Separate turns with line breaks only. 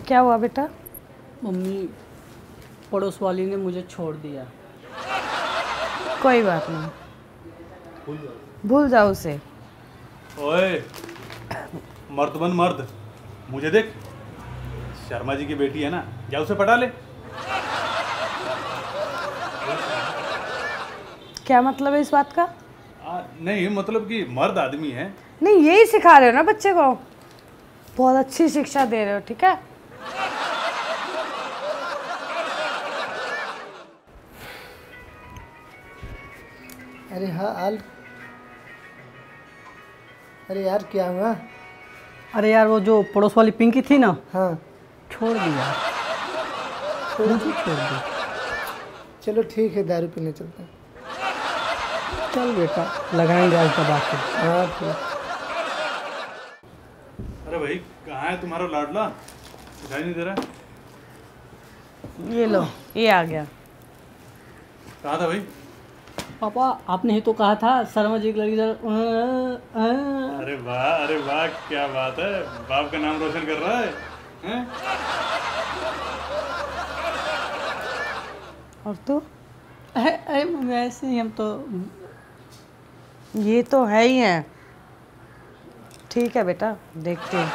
क्या हुआ बेटा?
मम्मी, पड़ोस वाली ने मुझे छोड़ दिया।
कोई बात नहीं, भूल जाओ उसे।
ओए मर्द बन मर्द, मुझे देख, शर्मा जी की बेटी है ना, जा उसे पटा ले।
क्या मतलब है इस बात का?
नहीं मतलब कि मर्द आदमी है।
नहीं, यही सिखा रहे हो ना बच्चे को, बहुत अच्छी शिक्षा दे रहे हो, ठीक है।
अरे हाँ आल, अरे यार क्या हुआ?
अरे यार, वो जो पड़ोस वाली पिंकी थी ना,
हाँ
छोड़ दिया। मुझे छोड़ दी।
चलो ठीक है, दारू पीने चलते हैं।
चल बेटा, लगाएंगे आज दबा के।
हाँ ठीक।
अरे भाई कहाँ है तुम्हारा लाडला, दिखाई नहीं दे रहा।
ये लो, ये आ गया।
कहाँ था भाई?
पापा, आपने ही तो कहा था शर्मा जी की लड़की
अरे वाह क्या बात है, बाप का नाम रोशन कर रहा है, हैं?
और तू?
अरे वैसे ही हम तो।
ये तो है ही है। ठीक है बेटा, देखते हैं।